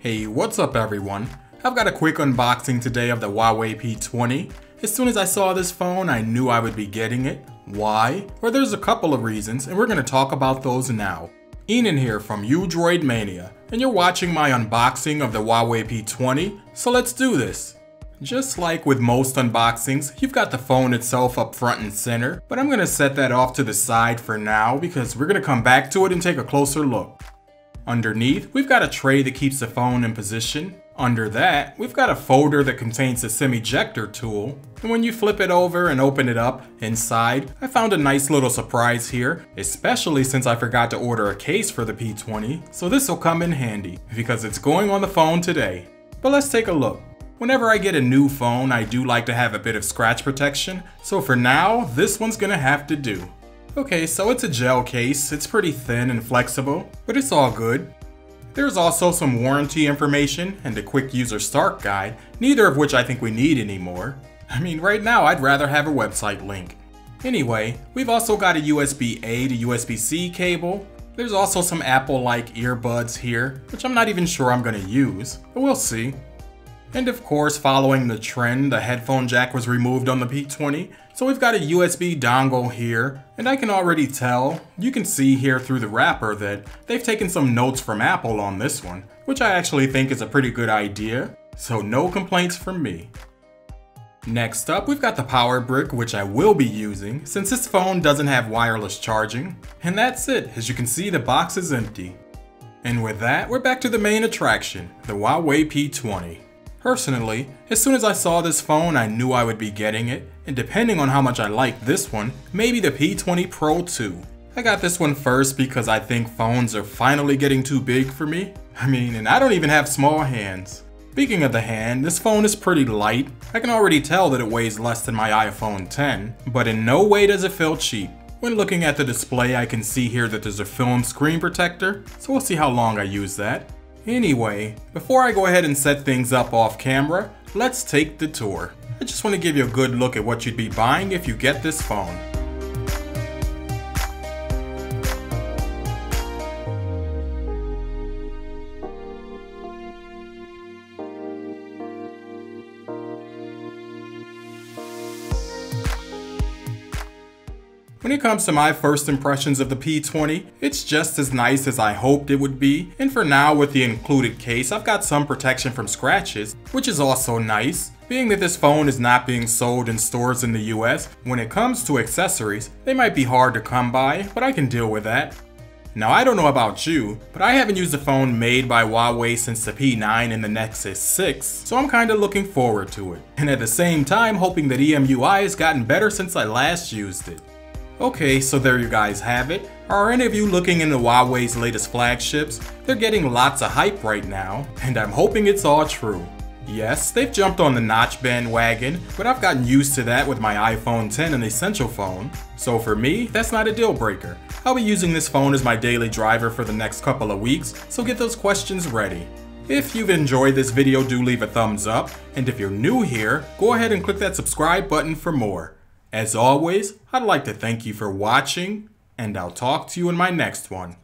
Hey, what's up everyone? I've got a quick unboxing today of the Huawei P20. As soon as I saw this phone, I knew I would be getting it. Why? Well, there's a couple of reasons, and we're going to talk about those now. Enin here from U Droid Mania, and you're watching my unboxing of the Huawei P20, so let's do this. Just like with most unboxings, you've got the phone itself up front and center, but I'm going to set that off to the side for now because we're going to come back to it and take a closer look. Underneath, we've got a tray that keeps the phone in position. Under that, we've got a folder that contains the SIM ejector tool. And when you flip it over and open it up, inside, I found a nice little surprise here, especially since I forgot to order a case for the P20, so this will come in handy, because it's going on the phone today. But let's take a look. Whenever I get a new phone, I do like to have a bit of scratch protection, so for now, this one's gonna have to do. Okay, so it's a gel case, it's pretty thin and flexible, but it's all good. There's also some warranty information and a quick user start guide, neither of which I think we need anymore. I mean, right now I'd rather have a website link. Anyway, we've also got a USB-A to USB-C cable. There's also some Apple-like earbuds here, which I'm not even sure I'm gonna use, but we'll see. And of course, following the trend, the headphone jack was removed on the P20, so we've got a USB dongle here, and I can already tell, you can see here through the wrapper that they've taken some notes from Apple on this one, which I actually think is a pretty good idea, so no complaints from me. Next up, we've got the power brick, which I will be using, since this phone doesn't have wireless charging, and that's it. As you can see, the box is empty. And with that, we're back to the main attraction, the Huawei P20. Personally, as soon as I saw this phone, I knew I would be getting it, and depending on how much I like this one, maybe the P20 Pro too. I got this one first because I think phones are finally getting too big for me. And I don't even have small hands. Speaking of the hand, this phone is pretty light. I can already tell that it weighs less than my iPhone 10, but in no way does it feel cheap. When looking at the display, I can see here that there's a film screen protector, so we'll see how long I use that. Anyway, before I go ahead and set things up off camera, let's take the tour. I just want to give you a good look at what you'd be buying if you get this phone. When it comes to my first impressions of the P20, it's just as nice as I hoped it would be, and for now with the included case, I've got some protection from scratches, which is also nice. Being that this phone is not being sold in stores in the US, when it comes to accessories, they might be hard to come by, but I can deal with that. Now I don't know about you, but I haven't used a phone made by Huawei since the P9 and the Nexus 6, so I'm kinda looking forward to it. And at the same time hoping that EMUI has gotten better since I last used it. Okay, so there you guys have it. Are any of you looking into Huawei's latest flagships? They're getting lots of hype right now, and I'm hoping it's all true. Yes, they've jumped on the notch bandwagon, but I've gotten used to that with my iPhone 10 and Essential phone. So for me, that's not a deal breaker. I'll be using this phone as my daily driver for the next couple of weeks, so get those questions ready. If you've enjoyed this video, do leave a thumbs up, and if you're new here, go ahead and click that subscribe button for more. As always, I'd like to thank you for watching, and I'll talk to you in my next one.